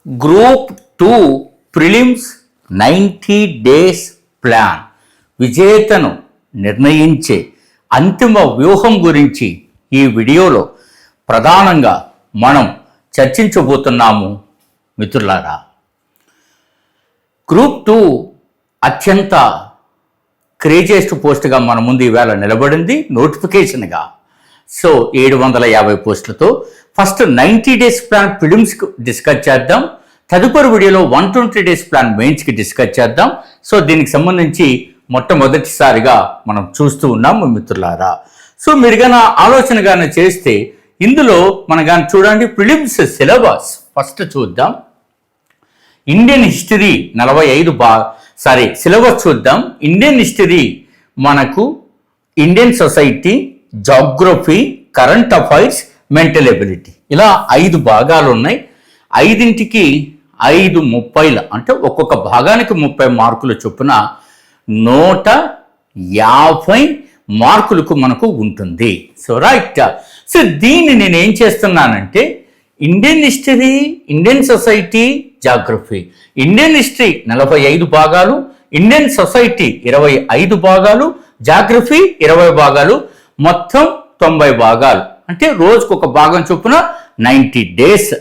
Group 2 prelims 90 days plan విజేతను నిర్ణయించే అంతిమ వ్యూహం గురించి ఈ వీడియోలో ప్రధానంగా మనం చర్చించబోతున్నాము మిత్రులారా. గ్రూప్ 2 అత్యంత క్రేజియస్ట్ పోస్ట్గా మన ముందు ఈవేళ నిలబడింది నోటిఫికేషన్గా. సో 750 పోస్టులతో ఫస్ట్ 90 డేస్ ప్లాన్ ప్రిలిమ్స్కి డిస్కస్ చేద్దాం. తదుపరి వీడియోలో 120 డేస్ ప్లాన్ మెయిన్స్కి డిస్కస్ చేద్దాం. సో దీనికి సంబంధించి మొట్టమొదటిసారిగా మనం చూస్తూ ఉన్నాము మిత్రులారా. సో మీరు కానీ ఆలోచనగానే చేస్తే ఇందులో మనం కానీ చూడండి ప్రిలిమ్స్ సిలబస్ ఫస్ట్ చూద్దాం. ఇండియన్ హిస్టరీ 45 సిలబస్ చూద్దాం. ఇండియన్ హిస్టరీ మనకు Indian society, geography, current affairs, mental ability ఇలా 5 భాగాలు ఉన్నాయి. 5ంటికి 5 30 అంటే ఒక్కొక్క భాగానికి 30 మార్కులు చొప్పున 150 మార్కులకు మనకు ఉంటుంది. So right. సో దీన్ని నేను ఏం చేస్తున్నానంటే Indian history, Indian society, geography. Indian history 45 భాగాలు, ఇండియన్ సొసైటీ 25 భాగాలు, జాగ్రఫీ 20 భాగాలు, మొత్తం 90 భాగాలు. అంటే రోజుకు ఒక భాగం చొప్పున 90 డేస్.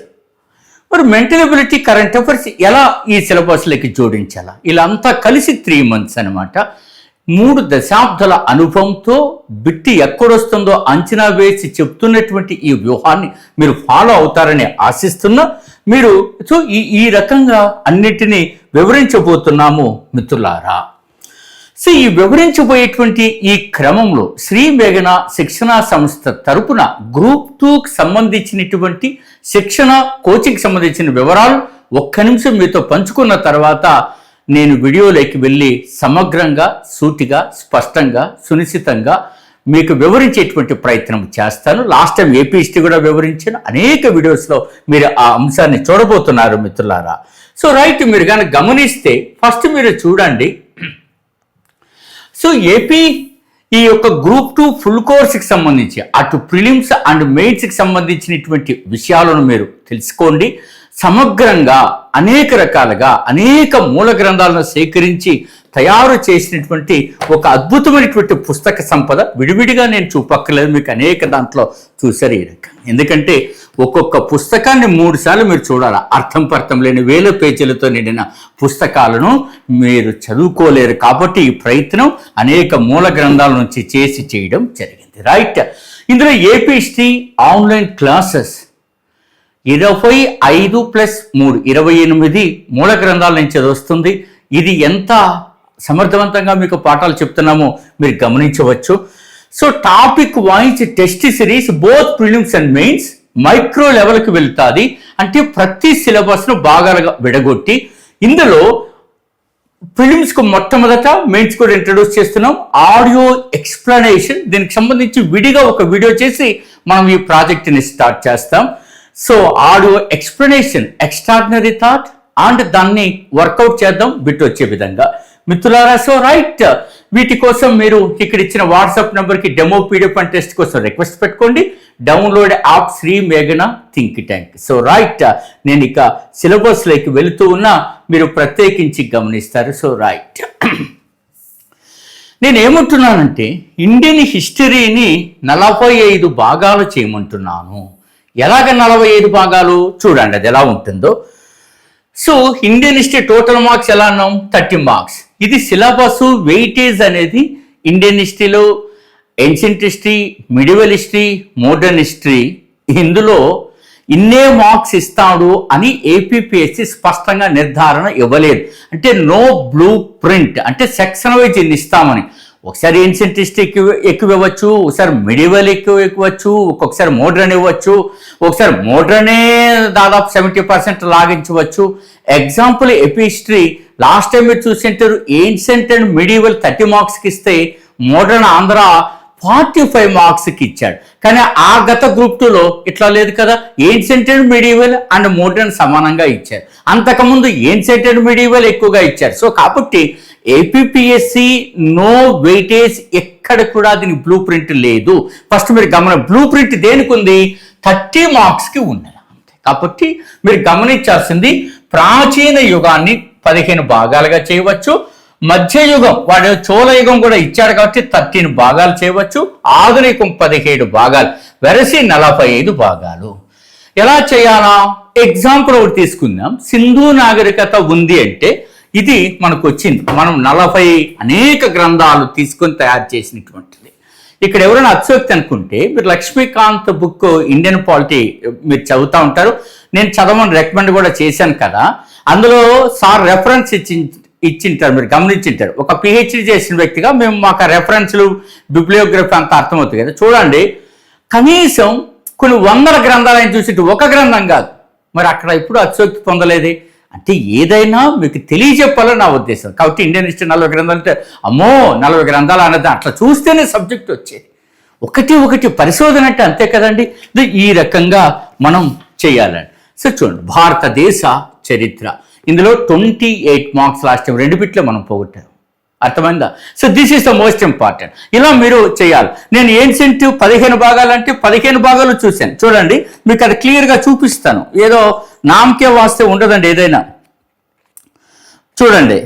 మరి మెంటల్ ఎబిలిటీ, కరెంట్ అఫైర్స్ ఎలా ఈ సిలబస్లోకి జోడించాలా? ఇలా అంతా కలిసి 3 months అనమాట. 3 దశాబ్దాల అనుభవంతో బిట్టి ఎక్కడొస్తుందో అంచనా వేసి చెప్తున్నటువంటి ఈ వ్యూహాన్ని మీరు ఫాలో అవుతారని ఆశిస్తున్నా. మీరు సో ఈ రకంగా అన్నిటినీ వివరించబోతున్నాము మిత్రులారా. సో ఈ వివరించబోయేటువంటి ఈ క్రమంలో శ్రీ మేఘన శిక్షణ సంస్థ తరపున గ్రూప్ 2కి సంబంధించినటువంటి శిక్షణ కోచింగ్కి సంబంధించిన వివరాలు ఒక్క నిమిషం మీతో పంచుకున్న తర్వాత నేను వీడియోలోకి వెళ్ళి సమగ్రంగా, సూటిగా, స్పష్టంగా, సునిశ్చితంగా మీకు వివరించేటువంటి ప్రయత్నం చేస్తాను. లాస్ట్ టైం ఏపీ హిస్టరీ కూడా వివరించిన అనేక వీడియోస్లో మీరు ఆ అంశాన్ని చూడబోతున్నారు మిత్రులారా. సో రైట్, మీరు కానీ గమనిస్తే ఫస్ట్ మీరు చూడండి. సో ఏపీ ఈ యొక్క గ్రూప్ 2 ఫుల్ కోర్స్కి సంబంధించి అటు ప్రిలిమ్స్ అండ్ మెయిన్స్కి సంబంధించినటువంటి విషయాలను మీరు తెలుసుకోండి. సమగ్రంగా అనేక రకాలుగా అనేక మూల గ్రంథాలను సేకరించి తయారు చేసినటువంటి ఒక అద్భుతమైనటువంటి పుస్తక సంపద. విడివిడిగా నేను చూపక్కర్లేదు, మీకు అనేక దాంట్లో చూసారు ఈ రకం. ఎందుకంటే ఒక్కొక్క పుస్తకాన్ని 3 సార్లు మీరు చూడాలి. అర్థం పర్థం లేని 1000 పేజీలతో నిండిన పుస్తకాలను మీరు చదువుకోలేరు. కాబట్టి ఈ ప్రయత్నం అనేక మూల గ్రంథాల నుంచి చేయడం జరిగింది. రైట్. ఇందులో ఏపీ హిస్టరీ ఆన్లైన్ క్లాసెస్ 25+3 28 మూల గ్రంథాల నుంచి వస్తుంది. ఇది ఎంత సమర్థవంతంగా మీకు పాఠాలు చెప్తున్నామో మీరు గమనించవచ్చు. So topic wise test series both prelims and mains micro లెవెల్కి వెళ్తుంది. అంటే ప్రతి సిలబస్ను భాగాలుగా విడగొట్టి ఇందులో ప్రిలిమ్స్కు మొట్టమొదట, మెయిన్స్ కూడా ఇంట్రడ్యూస్ చేస్తున్నాం. ఆడియో ఎక్స్ప్లెనేషన్, దీనికి సంబంధించి విడిగా ఒక వీడియో చేసి మనం ఈ ప్రాజెక్ట్ని స్టార్ట్ చేస్తాం. So audio explanation, extraordinary thought and దాన్ని వర్కౌట్ చేద్దాం బిట్ వచ్చే విధంగా మిత్రులారా. సో రైట్, వీటి కోసం మీరు ఇక్కడ ఇచ్చిన వాట్సాప్ నెంబర్కి డెమో పీడిఎఫ్ అండ్ టెస్ట్ కోసం రిక్వెస్ట్ పెట్టుకోండి. డౌన్లోడ్ యాప్ శ్రీ మేఘన థింక్ ట్యాంక్. సో రైట్, నేను ఇక సిలబస్లోకి వెళుతూ ఉన్నా, మీరు ప్రత్యేకించి గమనిస్తారు. సో రైట్, నేను ఏమంటున్నానంటే ఇండియన్ హిస్టరీని 45 భాగాలు చేయమంటున్నాను. ఎలాగ 45 భాగాలు చూడండి అది ఎలా ఉంటుందో. So Indian history total marks ఎలా అన్నాం? 30 మార్క్స్. ఇది సిలబస్ వెయిటేజ్ అనేది ఇండియన్ హిస్టరీలో ancient history, medieval history, modern history ఇందులో ఇన్నే మార్క్స్ ఇస్తాడు అని ఏపీపీఎస్సీ స్పష్టంగా నిర్ధారణ ఇవ్వలేదు. అంటే నో బ్లూ ప్రింట్, అంటే సెక్షన్ వైజ్ ఇన్ని ఇస్తామని. ఒకసారి ఏన్షియంట్ హిస్టరీ ఎక్కువ ఇవ్వచ్చు, ఒకసారి మిడివల్ ఎక్కువ ఇవ్వచ్చు, ఒక్కొక్కసారి మోడ్రన్ ఇవ్వచ్చు, ఒకసారి మోడ్రనే దాదాపు 70% లాగించవచ్చు. Example AP history last time మీరు చూసింటారు, ఏన్షియంట్ అండ్ మిడివల్ 30 మార్క్స్కి ఇస్తే మోడ్రన్ ఆంధ్ర 45 మార్క్స్కి ఇచ్చాడు. కానీ ఆ గత గ్రూప్ 2లో ఇట్లా లేదు కదా, ancient and medieval and modern సమానంగా ఇచ్చారు. అంతకుముందు ఏన్షియంట్ అండ్ మిడివల్ ఎక్కువగా ఇచ్చారు. సో కాబట్టి ఏపీపీఎస్సీ నో వెయిటేజ్, ఎక్కడ కూడా దీని బ్లూ ప్రింట్ లేదు. ఫస్ట్ మీరు బ్లూ ప్రింట్ దేనికి ఉంది? 30 మార్క్స్కి ఉన్నది అంతే. కాబట్టి మీరు గమనించాల్సింది ప్రాచీన యుగాన్ని 15 భాగాలుగా చేయవచ్చు. మధ్యయుగం వాడు చోళయుగం కూడా ఇచ్చాడు కాబట్టి 13 భాగాలు చేయవచ్చు. ఆధునికం 17 భాగాలు, వెరసి 45 భాగాలు. ఎలా చేయాలా? ఎగ్జాంపుల్ ఒకటి తీసుకుందాం. సింధు నాగరికత ఉంది అంటే ఇది మనకు వచ్చింది. మనం 40 అనేక గ్రంథాలు తీసుకొని తయారు చేసినటువంటిది. ఇక్కడ ఎవరైనా అత్యోక్తి అనుకుంటే మీరు లక్ష్మీకాంత్ బుక్ ఇండియన్ పాలిటీ మీరు చదువుతూ ఉంటారు. నేను చదవమని రికమెండ్ కూడా చేశాను కదా. అందులో సార్ రెఫరెన్స్ ఇచ్చింటారు, మీరు గమనించింటారు. ఒక పిహెచ్డి చేసిన వ్యక్తిగా మేము మాకు రెఫరెన్స్లు బిబ్లియోగ్రఫీ అంత అర్థమవుతుంది కదా. చూడండి, కనీసం కొన్ని 100 గ్రంథాలను చూసి ఒక గ్రంథం కాదు. మరి అక్కడ ఇప్పుడు అత్యోక్తి పొందలేదే అంటే ఏదైనా మీకు తెలియజెప్పాలని నా ఉద్దేశం. కాబట్టి ఇండియన్ హిస్టరీ 40 గ్రంథాలు అంటే అమ్మో 40 గ్రంథాలు అన్నది అట్లా చూస్తేనే సబ్జెక్ట్ వచ్చేది. ఒకటి పరిశోధన అంటే అంతే కదండి. ఈ రకంగా మనం చేయాలండి. సో చూడండి, భారతదేశ చరిత్ర ఇందులో 28 మార్క్స్ లాస్ట్ టైం 2 బిట్లు మనం పోగొట్టాం. అర్థమైందా? So this is the most important. ఇలా మీరు చేయాలి. నేను ఏన్సెంట్ 15 భాగాలు అంటే 15 భాగాలు చూశాను. చూడండి, మీకు అది క్లియర్గా చూపిస్తాను. ఏదో నామకే వాస్తే ఉండదండి ఏదైనా. చూడండి,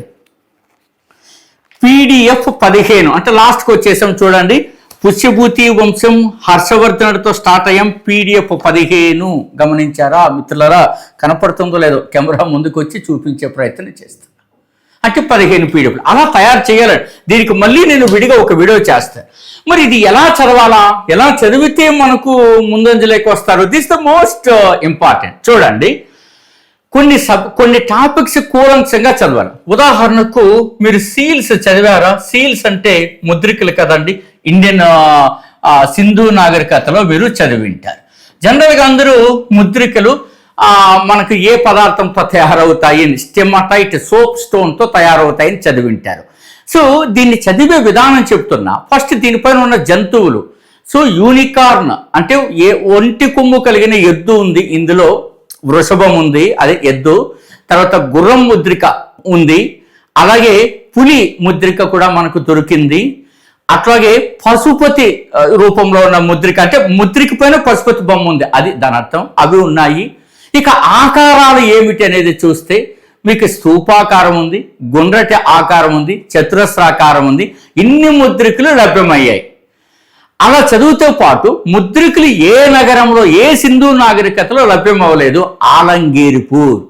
PDF 15 అంటే లాస్ట్కి వచ్చేసాం. చూడండి, పుష్యభూతి వంశం హర్షవర్ధనుడితో స్టార్ట్ అయ్యాం. PDF 15 గమనించారా మిత్రులారా? కనపడుతుందో లేదో కెమెరా ముందుకు వచ్చి చూపించే ప్రయత్నం చేస్తాను. అంటే 15 PDF అలా తయారు చేయాలి. దీనికి మళ్ళీ నేను విడిగా ఒక వీడియో చేస్తాను. మరి ఇది ఎలా చదవాలా? ఎలా చదివితే మనకు ముందంజలోకి వస్తారు? This the most important. చూడండి, కొన్ని టాపిక్స్ కూలంకషంగా చదవాలి. ఉదాహరణకు మీరు సీల్స్ చదివారా? సీల్స్ అంటే ముద్రికలు కదండి. ఇండియన్ సింధు నాగరికతలో మీరు చదివింటారు. జనరల్గా అందరూ ముద్రికలు మనకు ఏ పదార్థంతో తయారవుతాయి, స్టెమటైట్ సోప్ స్టోన్తో తయారవుతాయని చదివింటారు. సో దీన్ని చదివే విధానం చెప్తున్నా. ఫస్ట్ దీనిపైన ఉన్న జంతువులు. సో యూనికార్న్ అంటే ఒంటి కొమ్ము కలిగిన ఎద్దు ఉంది, ఇందులో వృషభం ఉంది, అదే ఎద్దు. తర్వాత గుర్రం ముద్రిక ఉంది, అలాగే పులి ముద్రిక కూడా మనకు దొరికింది. అట్లాగే పశుపతి రూపంలో ఉన్న ముద్రిక అంటే ముద్రిక పైన పశుపతి బొమ్మ ఉంది, అది దాని అర్థం. అవి ఉన్నాయి. ఇక ఆకారాలు ఏమిటి అనేది చూస్తే మీకు స్తూపాకారం ఉంది, గుండ్రటి ఆకారం ఉంది, చతురస్రాకారం ఉంది. ఇన్ని ముద్రికలు లభ్యమయ్యాయి. అలా చదువుతో పాటు ముద్రికలు ఏ నగరంలో ఏ సింధు నాగరికతలో లభ్యం అవ్వలేదు? ఆలంగీర్పూర్.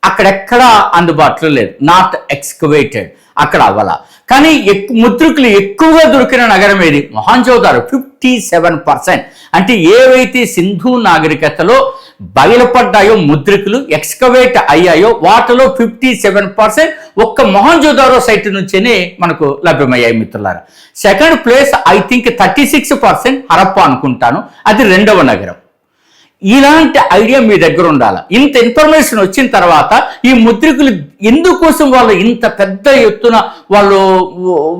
అక్కడెక్కడా అందుబాటులో లేదు, నాట్ ఎక్స్కవేటెడ్, అక్కడ అవ్వాల. కానీ ముద్రికలు ఎక్కువగా దొరికిన నగరం ఏది? మొహంజోదారో 57%. అంటే ఏవైతే సింధు నాగరికతలో బయలుపడ్డాయో ముద్రికలు ఎక్స్కవేట్ అయ్యాయో వాటిలో 57% ఒక్క మొహంజోదారో సైట్ నుంచేనే మనకు లభ్యమయ్యాయి మిత్రులారా. Second place I think 36% Harappa అనుకుంటాను, అది 2వ నగరం. ఇలాంటి ఐడియా మీ దగ్గర ఉండాలి. ఇంత ఇన్ఫర్మేషన్ వచ్చిన తర్వాత ఈ ముద్రికలు ఎందుకోసం వాళ్ళు ఇంత పెద్ద ఎత్తున వాళ్ళు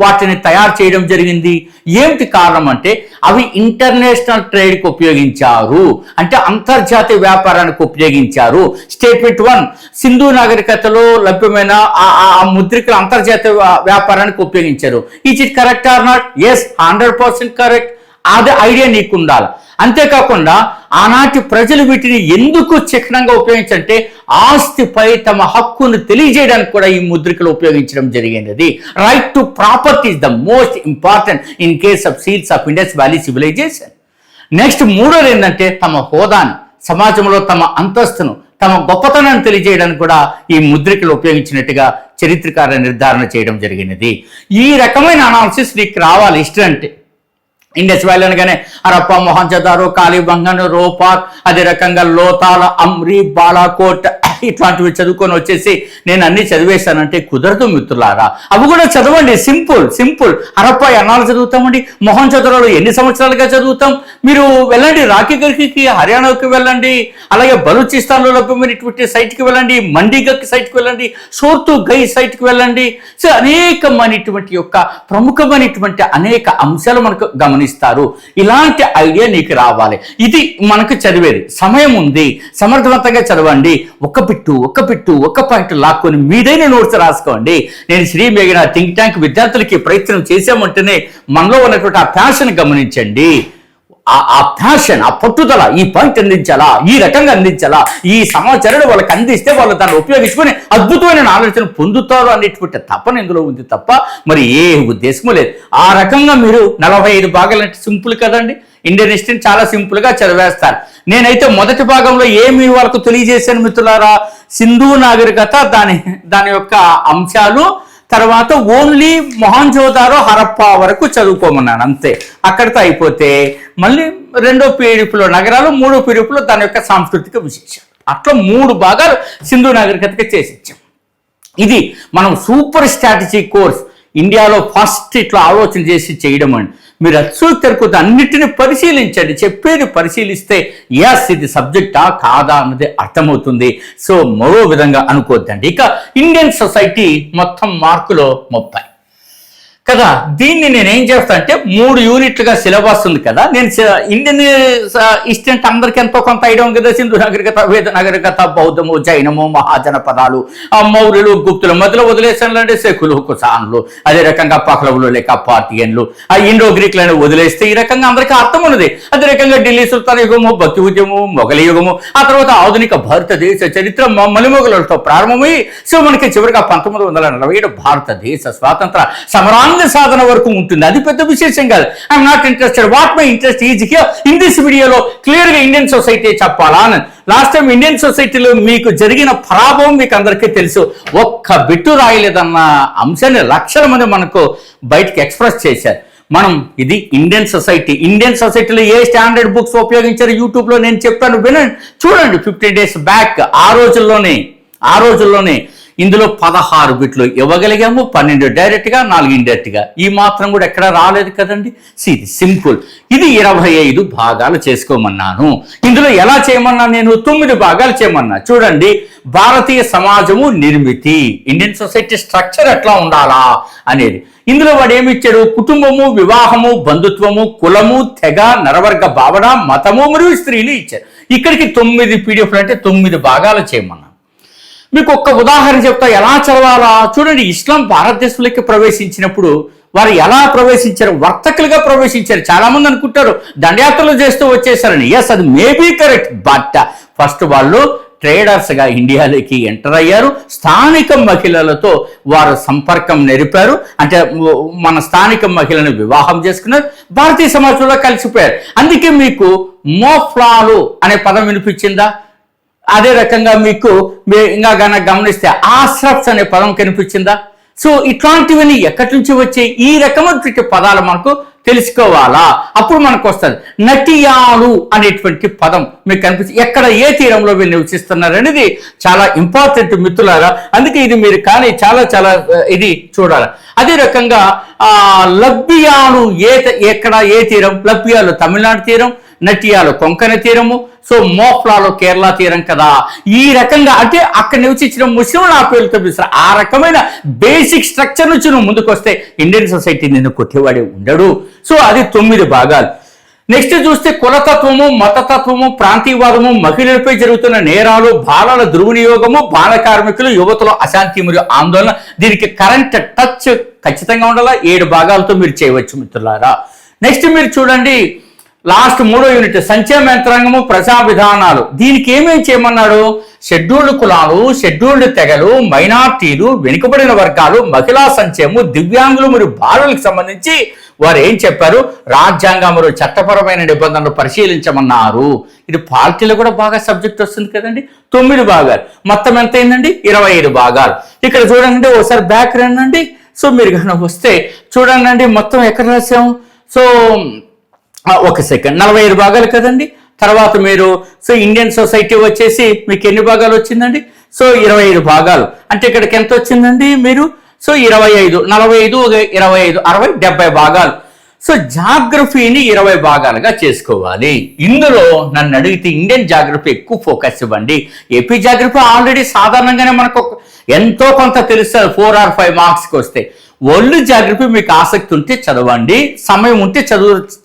వాటిని తయారు చేయడం జరిగింది? ఏమిటి కారణం అంటే అవి ఇంటర్నేషనల్ ట్రేడ్కి ఉపయోగించారు, అంటే అంతర్జాతీయ వ్యాపారానికి ఉపయోగించారు. స్టేట్మెంట్ 1, సింధు నాగరికతలో లభ్యమైన ఆ ముద్రికలు అంతర్జాతీయ వ్యాపారానికి ఉపయోగించారు. Is it correct or not? Yes, 100% correct. అదే ఐడియా నీకు ఉండాలి. అంతేకాకుండా ఆనాటి ప్రజలు వీటిని ఎందుకు చిహ్నంగా ఉపయోగించంటే ఆస్తిపై తమ హక్కును తెలియజేయడానికి కూడా ఈ ముద్రికలు ఉపయోగించడం జరిగినది. Right to property is the most important in case of seals of Indus valley civilization. Next మూడోది ఏంటంటే తమ హోదాని, సమాజంలో తమ అంతస్తును, తమ గొప్పతనాన్ని తెలియజేయడానికి కూడా ఈ ముద్రికలు ఉపయోగించినట్టుగా చరిత్రకారుల నిర్ధారణ చేయడం జరిగినది. ఈ రకమైన అనాలిసిస్ నీకు రావాలి హిస్టరీ అంటే. ఇండస్ వ్యాలీ అనగానే హరప్ప, మొహంజోదారో, కాళీబంగన్, రోపార్, అదే రకంగా లోతాల, అమ్రి, బాలాకోట్ ఇట్లాంటివి చదువుకొని వచ్చేసి నేను అన్ని చదివేశానంటే కుదరదు మిత్రులారా. అవి కూడా చదవండి, సింపుల్. హరప్ప ఎన్నాళ్ళు చదువుతామండి, మొహంజోదారోలో ఎన్ని సంవత్సరాలుగా చదువుతాం? మీరు వెళ్ళండి, రాఖీ గర్కి హర్యానాకి వెళ్ళండి, అలాగే బలూచిస్తాన్లో లభ్యమైనటువంటి సైట్కి వెళ్ళండి, మండిగక్ సైట్కి వెళ్ళండి, షోర్తు గై సైట్కి వెళ్ళండి. సో అనేకమైనటువంటి యొక్క ప్రముఖమైనటువంటి అనేక అంశాలు మనకు గమనిస్తారు. ఇలాంటి ఐడియా నీకు రావాలి. ఇది మనకు చదివేది. సమయం ఉంది, సమర్థవంతంగా చదవండి. ఒక పాయింట్ లాక్కొని మీదైన నోట్స్ రాసుకోండి. నేను శ్రీ మేఘన థింక్ ట్యాంక్ విద్యార్థులకి ప్రయత్నం చేసామంటేనే మనలో ఉన్నటువంటి ఆ ప్యాషన్ గమనించండి. ఆ ప్యాషన్, ఆ పట్టుదల, ఈ పాయింట్ అందించాలా, ఈ రకంగా అందించాలా, ఈ సమాచారాన్ని వాళ్ళకి అందిస్తే వాళ్ళు దాన్ని ఉపయోగించుకొని అద్భుతమైన ఆలోచన పొందుతారు అనేటువంటి తపన ఇందులో ఉంది తప్ప మరి ఏ ఉద్దేశము లేదు. ఆ రకంగా మీరు 45 భాగాలు అంటే సింపుల్ కదండి. ఇండియన్ హిస్టరీని చాలా సింపుల్గా చదివేస్తారు. నేనైతే మొదటి భాగంలో ఏమి వాళ్ళకు తెలియజేశాను మిత్రులారా, సింధు నాగరికత, దాని యొక్క అంశాలు, తర్వాత ఓన్లీ మొహంజోదారో హరప్పా వరకు చదువుకోమన్నాను అంతే. అక్కడితో అయిపోతే మళ్ళీ 2వ పీడిపులో నగరాలు, 3వ పీడిపులో దాని యొక్క సాంస్కృతిక విశేషాలు, అట్లా 3 భాగాలు సింధు నాగరికతకి చేసి ఇచ్చాం. ఇది మనం సూపర్ స్ట్రాటజీ కోర్స్ ఇండియాలో ఫస్ట్ ఇట్లా ఆలోచన చేసి చేయడం అండి. మీరు అచ్చుతెరకు అన్నిటిని పరిశీలించండి, చెప్పేది పరిశీలిస్తే ఎస్ ఇది సబ్జెక్టా కాదా అన్నది అర్థమవుతుంది. సో మరో విధంగా అనుకోవద్దండి. ఇక ఇండియన్ సొసైటీ మొత్తం మార్కులో 30 కదా. దీన్ని నేనేం చేస్తా అంటే 3 యూనిట్లుగా సిలబస్ ఉంది కదా. నేను ఇండియన్ హిస్టరీ అంటే అందరికీ ఎంతో కొంత ఐడియా ఉంది కదా. సింధు నాగరికత, వేద నాగరికత, బౌద్ధము, జైనము, మహాజనపదాలు, మౌర్యులు, గుప్తుల మధ్యలో వదిలేసానులంటే శకులు, కుషాన్లు, అదే రకంగా పహ్లవులు లేక పార్టియన్లు, ఆ ఇండో గ్రీక్లను వదిలేస్తే ఈ రకంగా అందరికీ అర్థం ఉన్నది. అదే రకంగా ఢిల్లీ సుల్తాన్ యుగము, భక్తి ఉద్యమము, మొఘలి యుగము, ఆ తర్వాత ఆధునిక భారతదేశ చరిత్ర మలిమొగలతో ప్రారంభమై సో మనకి చివరిగా 1947 భారతదేశ స్వాతంత్ర సమరాంగ సాధన వరకు ఉంటుంది. అది పెద్ద విశేషం కాదు. I'm not interested. What my interest is here in this వీడియోలో క్లియర్గా ఇండియన్ సొసైటీ చెప్పాలా అని. లాస్ట్ టైం ఇండియన్ సొసైటీలో మీకు జరిగిన పరాభవం మీకు అందరికీ తెలుసు. ఒక్క బిట్టు రాయలేదన్న అంశాన్ని లక్షల మంది మనకు బయటకు ఎక్స్ప్రెస్ చేశారు. మనం ఇది ఇండియన్ సొసైటీలో ఏ స్టాండర్డ్ బుక్స్ ఉపయోగించారు యూట్యూబ్లో నేను చెప్పాను, వినండి, చూడండి. 15 days బ్యాక్ ఆ రోజుల్లోనే ఇందులో 16 బిట్లు ఇవ్వగలిగాము, 12 డైరెక్ట్గా, 4 ఇండైరెక్ట్గా. ఈ మాత్రం కూడా ఎక్కడ రాలేదు కదండి. ఇది సింపుల్. ఇది 25 భాగాలు చేసుకోమన్నాను. ఇందులో ఎలా చేయమన్నా నేను 9 భాగాలు చేయమన్నా. చూడండి, భారతీయ సమాజము నిర్మితి, ఇండియన్ సొసైటీ స్ట్రక్చర్ ఎట్లా ఉండాలా అనేది. ఇందులో వాడు ఏమిచ్చాడు? కుటుంబము, వివాహము, బంధుత్వము, కులము, తెగ, నరవర్గ భావన, మతము మరియు స్త్రీలు ఇచ్చారు. ఇక్కడికి 9 పీడిఎఫ్లు అంటే 9 భాగాలు చేయమన్నా. మీకు ఒక్క ఉదాహరణ చెప్తా ఎలా చదవాలా. చూడండి, ఇస్లాం భారతదేశంలోకి ప్రవేశించినప్పుడు వారు ఎలా ప్రవేశించారు? వర్తకులుగా ప్రవేశించారు. చాలా మంది అనుకుంటారు దండయాత్రలు చేస్తూ వచ్చేసారని. ఎస్, అది మేబీ కరెక్ట్. బట్ ఫస్ట్ వాళ్ళు ట్రేడర్స్గా ఇండియాలోకి ఎంటర్ అయ్యారు. స్థానిక మహిళలతో వారు సంపర్కం నెరిపారు. అంటే మన స్థానిక మహిళను వివాహం చేసుకున్నారు, భారతీయ సమాజంలో కలిసిపోయారు. అందుకే మీకు మోఫ్లాలు అనే పదం వినిపించిందా? అదే రకంగా మీకు ఇంకా గమనిస్తే ఆశ్రఫ్స్ అనే పదం కనిపించిందా? సో ఇట్లాంటివన్నీ ఎక్కడి నుంచి వచ్చాయి? ఈ రకమైనటువంటి పదాలు మనకు తెలుసుకోవాలా, అప్పుడు మనకు వస్తుంది. నటియాలు అనేటువంటి పదం మీకు కనిపించి ఎక్కడ ఏ తీరంలో వీళ్ళు నివసిస్తున్నారు అనేది చాలా ఇంపార్టెంట్ మిత్రులారా. అందుకే ఇది మీరు కానీ చాలా ఇది చూడాలి. అదే రకంగా లబ్బియాలు ఎక్కడ ఏ తీరం? లబ్బియాలు తమిళనాడు తీరం, నటియాలు కొంకణ తీరము, సో మోఫ్లాలో కేరళ తీరం కదా. ఈ రకంగా అంటే అక్కడ నివసించిన ముస్లింలు ఆ పేరుతో పిలుస్తారు. ఆ రకమైన బేసిక్ స్ట్రక్చర్ నుంచి నువ్వు ముందుకు వస్తే ఇండియన్ సొసైటీ నిన్ను కొట్టేవాడే ఉండడు. సో అది 9 భాగాలు. నెక్స్ట్ చూస్తే కులతత్వము, మతతత్వము, ప్రాంతీయవాదము, మహిళలపై జరుగుతున్న నేరాలు, బాలల దుర్వినియోగము, బాల కార్మికులు, యువతలో అశాంతి మరియు ఆందోళన. దీనికి కరెంట్ టచ్ ఖచ్చితంగా ఉండాలా. 7 భాగాలతో మీరు చేయవచ్చు మిత్రులారా. నెక్స్ట్ మీరు చూడండి, లాస్ట్ 3వ యూనిట్ సంక్షేమ యంత్రాంగము, ప్రజా విధానాలు. దీనికి ఏమేం చేయమన్నాడు? షెడ్యూల్డ్ కులాలు, షెడ్యూల్డ్ తెగలు, మైనార్టీలు, వెనుకబడిన వర్గాలు, మహిళా సంక్షేమము, దివ్యాంగులు మరియు బాలులకు సంబంధించి వారు ఏం చెప్పారు? రాజ్యాంగం మరియు చట్టపరమైన నిబంధనలు పరిశీలించమన్నారు. ఇది పార్టీలో కూడా బాగా సబ్జెక్ట్ వస్తుంది కదండి. 9 భాగాలు మొత్తం ఎంత అయిందండి? 25 భాగాలు. ఇక్కడ చూడండి, ఒకసారి బ్యాక్ రండి. సో మీరు కనుక వస్తే చూడండి మొత్తం ఎక్కడ రాసాము. సో ఒక సెకండ్, 45 భాగాలు కదండి. తర్వాత మీరు సో ఇండియన్ సొసైటీ వచ్చేసి మీకు ఎన్ని భాగాలు వచ్చిందండి? సో 25 భాగాలు. అంటే ఇక్కడికి ఎంత వచ్చిందండి మీరు? సో 25, 45, 25, 60, 70 భాగాలు. సో జాగ్రఫీని 20 భాగాలుగా చేసుకోవాలి. ఇందులో నన్ను అడిగితే ఇండియన్ జాగ్రఫీ ఎక్కువ ఫోకస్ ఇవ్వండి. ఏపీ జాగ్రఫీ ఆల్రెడీ సాధారణంగానే మనకు ఎంతో కొంత తెలుస్తుంది 4 or 5 మార్క్స్కి వస్తే. వరల్డ్ జాగ్రఫీ మీకు ఆసక్తి ఉంటే చదవండి, సమయం ఉంటే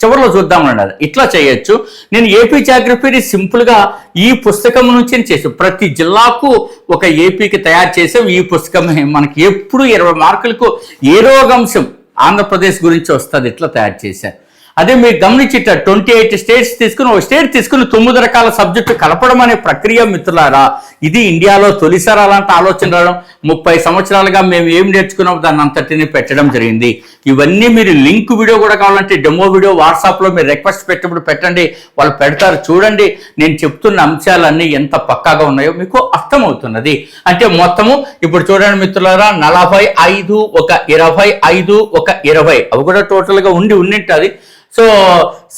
చివరిలో చూద్దామన్నారు. ఇట్లా చేయొచ్చు. నేను ఏపీ జాగ్రఫీని సింపుల్గా ఈ పుస్తకం నుంచి చేసాను. ప్రతి జిల్లాకు ఒక ఏపీకి తయారు చేసాం. ఈ పుస్తకం మనకి ఎప్పుడు 20 మార్కులకు ఏదో ఒక అంశం ఆంధ్రప్రదేశ్ గురించి వస్తుంది. ఇట్లా తయారు చేశాను. అదే మీరు గమనించేట 28 స్టేట్స్ తీసుకుని ఒక స్టేట్ తీసుకుని 9 రకాల సబ్జెక్టు కలపడం అనే ప్రక్రియ మిత్రులారా, ఇది ఇండియాలో తొలిసారి అలాంటి ఆలోచన రావడం. 30 సంవత్సరాలుగా మేము ఏం నేర్చుకున్నాం దాన్ని అంతటిని పెట్టడం జరిగింది. ఇవన్నీ మీరు లింక్ వీడియో కూడా కావాలంటే డెమో వీడియో వాట్సాప్లో మీరు రిక్వెస్ట్ పెట్టినప్పుడు పెట్టండి, వాళ్ళు పెడతారు. చూడండి నేను చెప్తున్న అంశాలన్నీ ఎంత పక్కాగా ఉన్నాయో మీకు అర్థమవుతున్నది. అంటే మొత్తము ఇప్పుడు చూడండి మిత్రులారా, 45 ఒక 25 ఒక 20 అవి కూడా టోటల్గా ఉండింటది. సో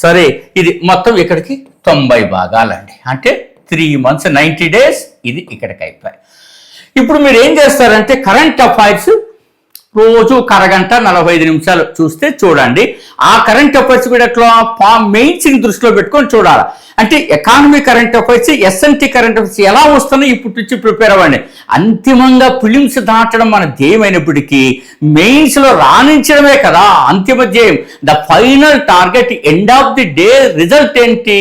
సరే, ఇది మొత్తం ఇక్కడికి 90 భాగాలండి. అంటే 3 months 90 days ఇది ఇక్కడికి అయిపోయి. ఇప్పుడు మీరు ఏం చేస్తారంటే కరెంట్ అఫైర్స్ రోజు కరగంట 45 నిమిషాలు చూస్తే చూడండి. ఆ కరెంట్ అఫైర్స్ కూడా ఎట్లా మెయిన్స్ని దృష్టిలో పెట్టుకొని చూడాలి. అంటే economy current affairs, S N T current affairs ఎలా వస్తున్నాయి ఇప్పటి నుంచి ప్రిపేర్ అవ్వండి. అంతిమంగా ఫిలిమ్స్ దాటడం మన ధ్యేయం అయినప్పటికీ మెయిన్స్లో రాణించడమే కదా అంతిమ ధ్యేయం. The final target, end of the day result ఏంటి?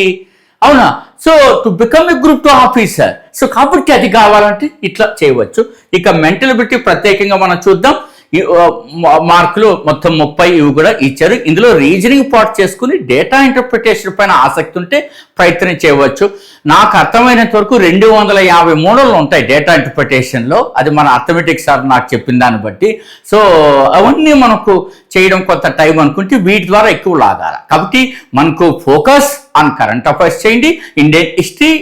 అవునా? So to become a group 2 officer. So కాబట్టి అది కావాలంటే ఇట్లా చేయవచ్చు. ఇక మెంటల్ ఎబిలిటీ ప్రత్యేకంగా మనం చూద్దాం. మార్కులు మొత్తం 30 ఇవి కూడా ఇచ్చారు. ఇందులో రీజనింగ్ పార్ట్ చేసుకుని డేటా ఇంటర్ప్రిటేషన్ పైన ఆసక్తి ఉంటే ప్రయత్నం చేయవచ్చు. నాకు అర్థమైనంత వరకు 250 మోడళ్ళు ఉంటాయి డేటా ఇంటర్ప్రిటేషన్లో. అది మన అథమెటిక్స్ సార్ నాకు చెప్పిన దాన్ని బట్టి. సో అవన్నీ మనకు చేయడం కొంత టైం అనుకుంటే వీటి ద్వారా ఎక్కువ లాగాలి. కాబట్టి మనకు ఫోకస్ ఆన్ కరెంట్ అఫైర్స్ చేయండి. ఇండియన్ హిస్టరీ,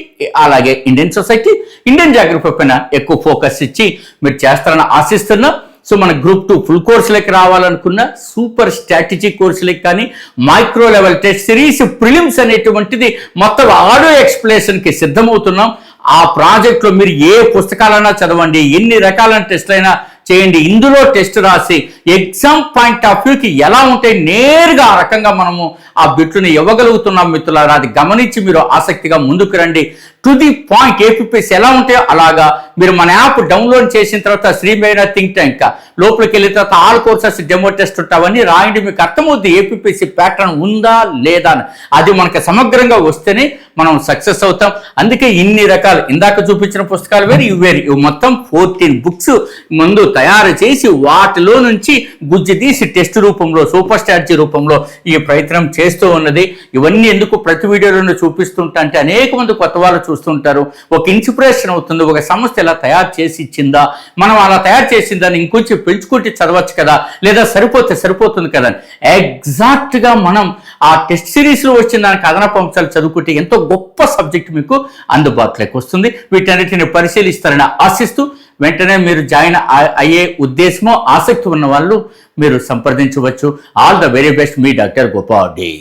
అలాగే ఇండియన్ సొసైటీ, ఇండియన్ జాగ్రఫీ పైన ఎక్కువ ఫోకస్ ఇచ్చి మీరు చేస్తారని ఆశిస్తున్నా. సో మన గ్రూప్ 2 ఫుల్ కోర్సులకి రావాలనుకున్న సూపర్ స్ట్రాటజీ కోర్సులకి కానీ, micro level test series, prelims అనేటువంటిది మొత్తం ఆడియో ఎక్స్ప్లెనేషన్కి సిద్ధమవుతున్నాం. ఆ ప్రాజెక్ట్లో మీరు ఏ పుస్తకాలైనా చదవండి, ఎన్ని రకాలైన టెస్టులైనా చేయండి. ఇందులో టెస్ట్ రాసి ఎగ్జామ్ పాయింట్ ఆఫ్ వ్యూకి ఎలా ఉంటే నేరుగా ఆ రకంగా మనము ఆ బిట్లను ఇవ్వగలుగుతున్నాం మిత్రులారా. అది గమనించి మీరు ఆసక్తిగా ముందుకు రండి. టు ది పాయింట్ ఏపీపీఎస్సీ ఎలా ఉంటాయో అలాగా మీరు మన యాప్ డౌన్లోడ్ చేసిన తర్వాత శ్రీమేన థింక్ ట్యాంక్ లోపలికి వెళ్ళిన తర్వాత ఆల్ కోర్సెస్ డెమో టెస్ట్ ఉంటావన్నీ రాయండి. మీకు అర్థమవుతుంది ఏపీపీఎస్సీ ప్యాటర్న్ ఉందా లేదా అని. అది మనకు సమగ్రంగా వస్తేనే మనం సక్సెస్ అవుతాం. అందుకే ఇన్ని రకాలు ఇందాక చూపించిన పుస్తకాలు వేరు, ఇవి వేరు. ఇవి మొత్తం 14 బుక్స్ ముందు తయారు చేసి వాటిలో నుంచి గుజ్జు తీసి టెస్ట్ రూపంలో, సూపర్ స్ట్రాటజీ రూపంలో ఈ ప్రయత్నం చేస్తూ ఉన్నది. ఇవన్నీ ఎందుకు ప్రతి వీడియోలోనూ చూపిస్తుంటా అంటే అనేక మంది కొత్త వాళ్ళు చూస్తుంటారు. ఒక ఇన్స్పిరేషన్ అవుతుంది. ఒక సంస్థ ఎలా తయారు చేసి ఇచ్చిందా, మనం అలా తయారు చేసిందని ఇంకొంచెం పెంచుకుంటే చదవచ్చు కదా, లేదా సరిపోతుంది కదా. ఎగ్జాక్ట్గా మనం ఆ టెస్ట్ సిరీస్లో వచ్చిన దానికి అదనపు అంశాలు చదువుకుంటే ఎంతో గొప్ప సబ్జెక్ట్ మీకు అందుబాటులోకి వస్తుంది. వీటన్నిటిని పరిశీలిస్తారని ఆశిస్తూ వెంటనే మీరు జాయిన్ అయ్యే ఉద్దేశమో ఆసక్తి ఉన్న వాళ్ళు మీరు సంప్రదించవచ్చు. All the very best, me doctor Gopal day.